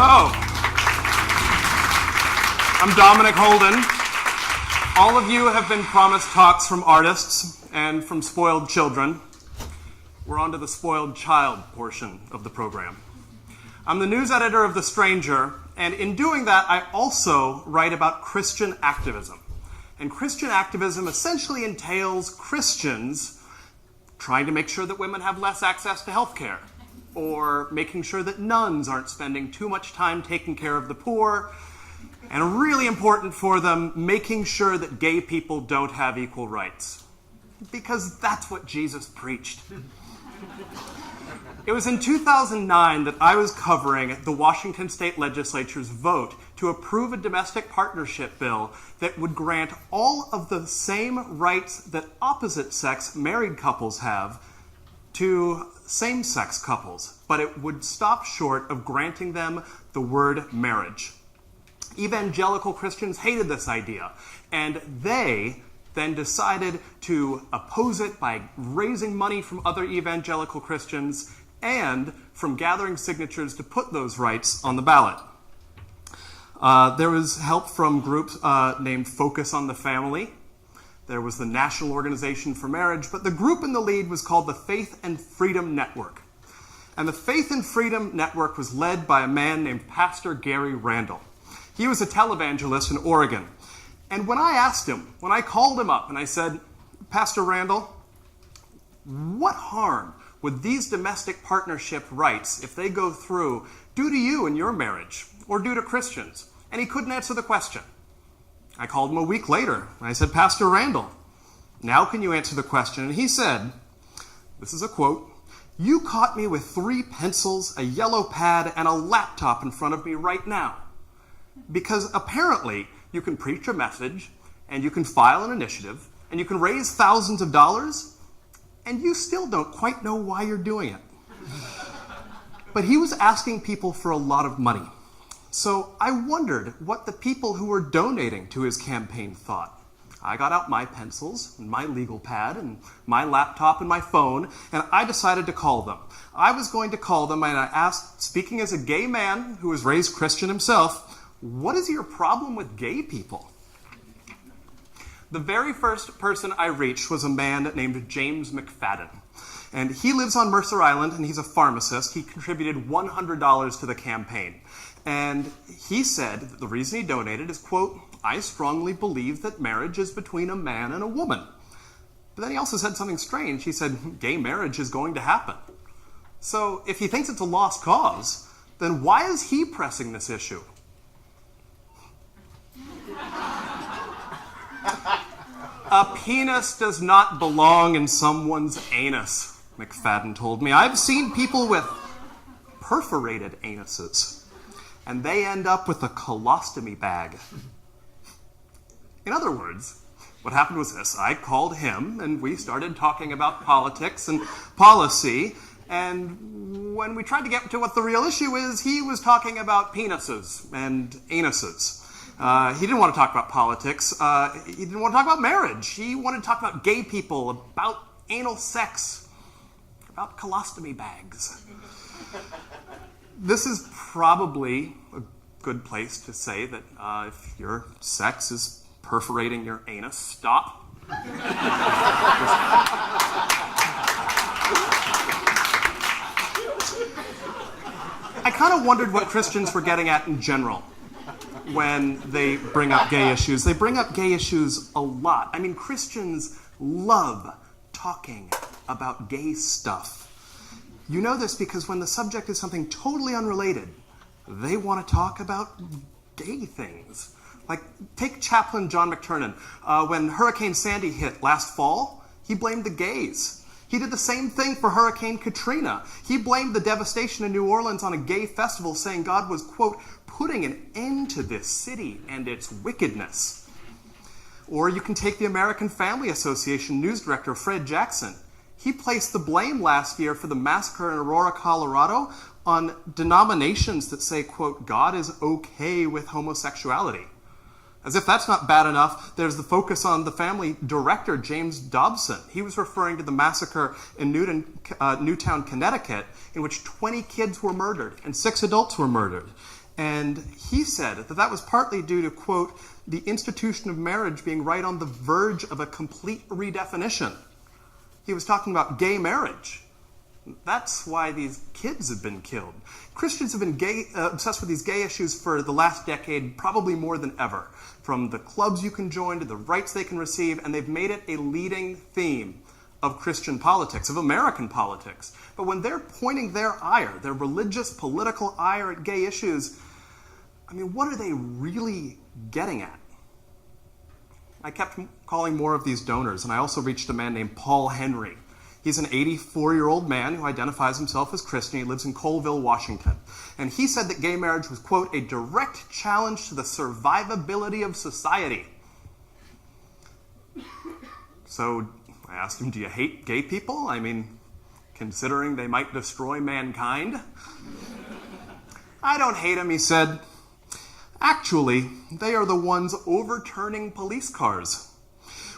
Hello. I'm Dominic Holden. All of you have been promised talks from artists and from spoiled children. We're on to the spoiled child portion of the program. I'm the news editor of The Stranger, and in doing that, I also write about Christian activism. And Christian activism essentially entails Christians trying to make sure that women have less access to health care, or making sure that nuns aren't spending too much time taking care of the poor, and really important for them, making sure that gay people don't have equal rights. Because that's what Jesus preached. It was in 2009 that I was covering the Washington State Legislature's vote to approve a domestic partnership bill that would grant all of the same rights that opposite-sex married couples have to same-sex couples, but it would stop short of granting them the word marriage. Evangelical Christians hated this idea, and they then decided to oppose it by raising money from other evangelical Christians and from gathering signatures to put those rights on the ballot. There was help from groups named Focus on the Family. There was the National Organization for Marriage, but the group in the lead was called the Faith and Freedom Network. And the Faith and Freedom Network was led by a man named Pastor Gary Randall. He was a televangelist in Oregon. And when I called him up and I said, Pastor Randall, what harm would these domestic partnership rights, if they go through, do to you in your marriage or do to Christians? And he couldn't answer the question. I called him a week later and I said, Pastor Randall, now can you answer the question? And he said, this is a quote, "You caught me with 3 pencils, a yellow pad, and a laptop in front of me right now. Because apparently you can preach a message, and you can file an initiative, and you can raise thousands of dollars, and you still don't quite know why you're doing it." But he was asking people for a lot of money. So I wondered what the people who were donating to his campaign thought. I got out my pencils, and my legal pad, and my laptop, and my phone, and I decided to call them. I was going to call them, and I asked, speaking as a gay man who was raised Christian himself, what is your problem with gay people? The very first person I reached was a man named James McFadden. And he lives on Mercer Island, and he's a pharmacist. He contributed $100 to the campaign. And he said that the reason he donated is, quote, "I strongly believe that marriage is between a man and a woman." But then he also said something strange. He said, gay marriage is going to happen. So if he thinks it's a lost cause, then why is he pressing this issue? A penis does not belong in someone's anus, McFadden told me. I've seen people with perforated anuses, and they end up with a colostomy bag. In other words, what happened was this. I called him, and we started talking about politics and policy, and when we tried to get to what the real issue is, he was talking about penises and anuses. He didn't want to talk about politics. He didn't want to talk about marriage. He wanted to talk about gay people, about anal sex, about colostomy bags. This is probably a good place to say that if your sex is perforating your anus, stop. I kind of wondered what Christians were getting at in general when they bring up gay issues. They bring up gay issues a lot. I mean, Christians love talking about gay stuff. You know this because when the subject is something totally unrelated, they want to talk about gay things. Like, take Chaplain John McTernan. When Hurricane Sandy hit last fall, he blamed the gays. He did the same thing for Hurricane Katrina. He blamed the devastation in New Orleans on a gay festival, saying God was, quote, putting an end to this city and its wickedness. Or you can take the American Family Association news director, Fred Jackson. He placed the blame last year for the massacre in Aurora, Colorado on denominations that say, quote, God is okay with homosexuality. As if that's not bad enough, there's the Focus on the Family director, James Dobson. He was referring to the massacre in Newtown, Connecticut, in which 20 kids were murdered and 6 adults were murdered. And he said that that was partly due to, quote, the institution of marriage being right on the verge of a complete redefinition. He was talking about gay marriage. That's why these kids have been killed. Christians have been obsessed with these gay issues for the last decade, probably more than ever. From the clubs you can join to the rights they can receive, and they've made it a leading theme of Christian politics, of American politics. But when they're pointing their ire, their religious, political ire at gay issues, I mean, what are they really getting at? I kept calling more of these donors, and I also reached a man named Paul Henry. He's an 84-year-old man who identifies himself as Christian. He lives in Colville, Washington. And he said that gay marriage was, quote, a direct challenge to the survivability of society. So I asked him, do you hate gay people? I mean, considering they might destroy mankind? I don't hate them, he said. Actually, they are the ones overturning police cars.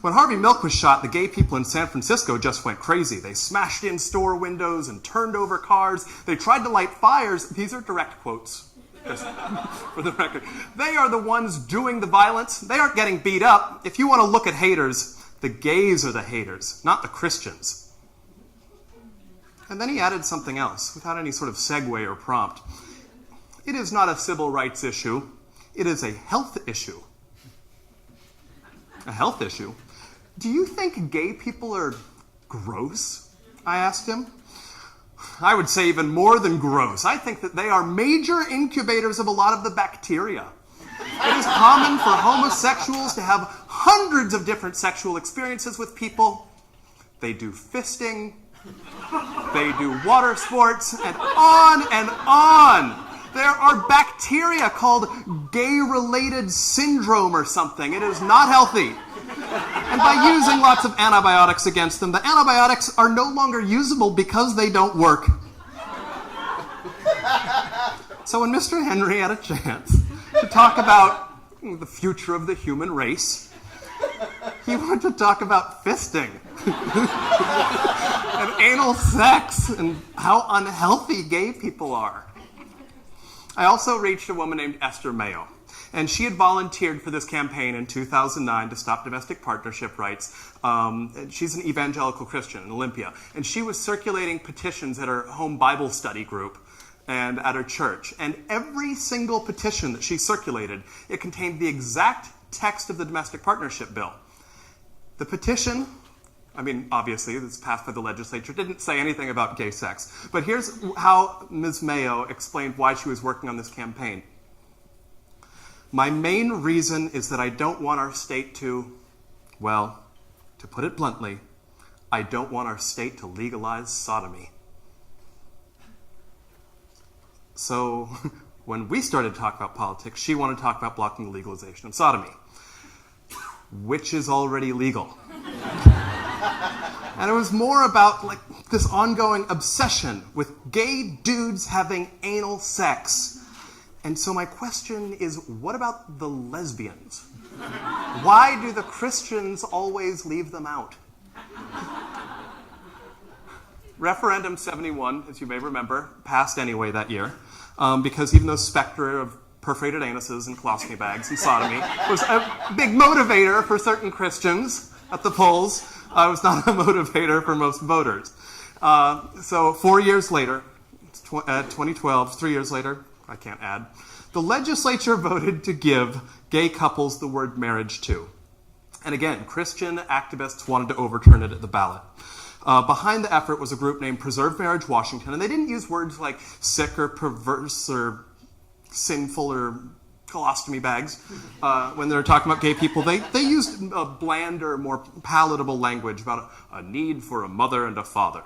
When Harvey Milk was shot, the gay people in San Francisco just went crazy. They smashed in store windows and turned over cars. They tried to light fires. These are direct quotes, just for the record. They are the ones doing the violence. They aren't getting beat up. If you want to look at haters, the gays are the haters, not the Christians. And then he added something else, without any sort of segue or prompt. It is not a civil rights issue. It is a health issue. A health issue? Do you think gay people are gross? I asked him. I would say even more than gross. I think that they are major incubators of a lot of the bacteria. It is common for homosexuals to have hundreds of different sexual experiences with people. They do fisting. They do water sports, and on and on. There are bacteria called gay-related syndrome or something. It is not healthy. And by using lots of antibiotics against them, the antibiotics are no longer usable because they don't work. So when Mr. Henry had a chance to talk about the future of the human race, he wanted to talk about fisting and anal sex and how unhealthy gay people are. I also reached a woman named Esther Mayo, and she had volunteered for this campaign in 2009 to stop domestic partnership rights. She's an evangelical Christian in Olympia, and she was circulating petitions at her home Bible study group and at her church. And every single petition that she circulated, it contained the exact text of the domestic partnership bill. The petition, I mean, obviously, it's passed by the legislature, didn't say anything about gay sex. But here's how Ms. Mayo explained why she was working on this campaign. My main reason is that I don't want our state to, well, to put it bluntly, I don't want our state to legalize sodomy. So when we started talking about politics, she wanted to talk about blocking the legalization of sodomy, which is already legal. And it was more about like this ongoing obsession with gay dudes having anal sex. And so my question is, what about the lesbians? Why do the Christians always leave them out? Referendum 71, as you may remember, passed anyway that year, because even though specter of perforated anuses and colostomy bags and sodomy was a big motivator for certain Christians at the polls, it was not a motivator for most voters. So 4 years later, 2012, 3 years later, I can't add, the legislature voted to give gay couples the word marriage too. And again, Christian activists wanted to overturn it at the ballot. Behind the effort was a group named Preserve Marriage Washington, and they didn't use words like sick or perverse or sinful or colostomy bags when they were talking about gay people. They used a blander, more palatable language about a need for a mother and a father.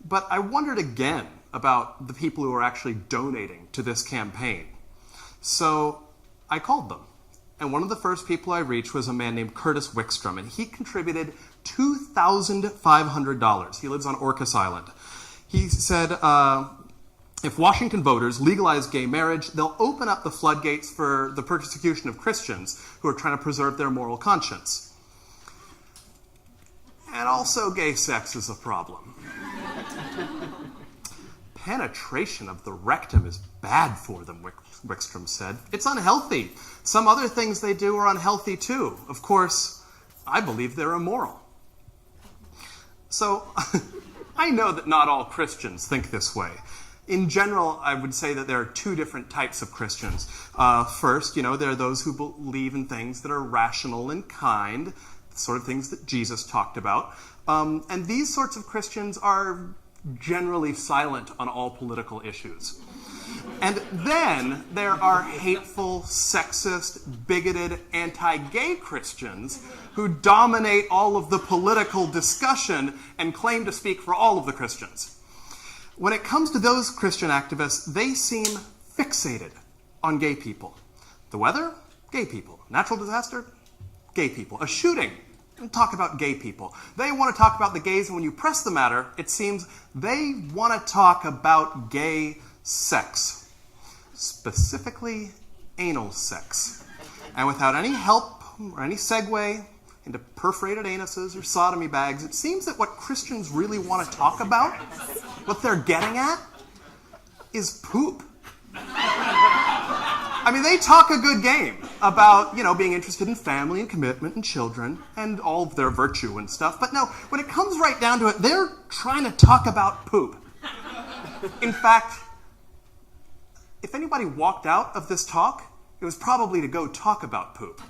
But I wondered again about the people who were actually donating to this campaign. So I called them. And one of the first people I reached was a man named Curtis Wickstrom, and he contributed $2,500. He lives on Orcas Island. He said, if Washington voters legalize gay marriage, they'll open up the floodgates for the persecution of Christians who are trying to preserve their moral conscience. And also gay sex is a problem. Penetration of the rectum is bad for them, Wickstrom said. It's unhealthy. Some other things they do are unhealthy too. Of course, I believe they're immoral. So, I know that not all Christians think this way. In general, I would say that there are two different types of Christians. First, there are those who believe in things that are rational and kind, the sort of things that Jesus talked about. And these sorts of Christians are generally silent on all political issues. And then there are hateful, sexist, bigoted, anti-gay Christians who dominate all of the political discussion and claim to speak for all of the Christians. When it comes to those Christian activists, they seem fixated on gay people. The weather? Gay people. Natural disaster? Gay people. A shooting? Talk about gay people. They want to talk about the gays, and when you press the matter, it seems they want to talk about gay sex. Specifically, anal sex. And without any help or any segue into perforated anuses or sodomy bags, it seems that what Christians really want to talk about, what they're getting at, is poop. I mean, they talk a good game about, being interested in family and commitment and children and all of their virtue and stuff. But no, when it comes right down to it, they're trying to talk about poop. In fact, if anybody walked out of this talk, it was probably to go talk about poop.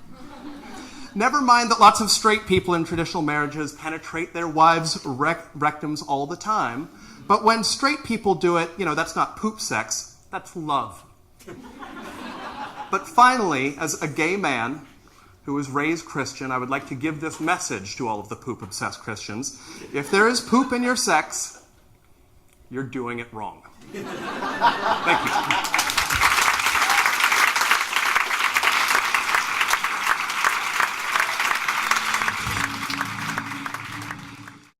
Never mind that lots of straight people in traditional marriages penetrate their wives' rectums all the time. But when straight people do it, that's not poop sex, that's love. But finally, as a gay man who was raised Christian, I would like to give this message to all of the poop-obsessed Christians. If there is poop in your sex, you're doing it wrong. Thank you.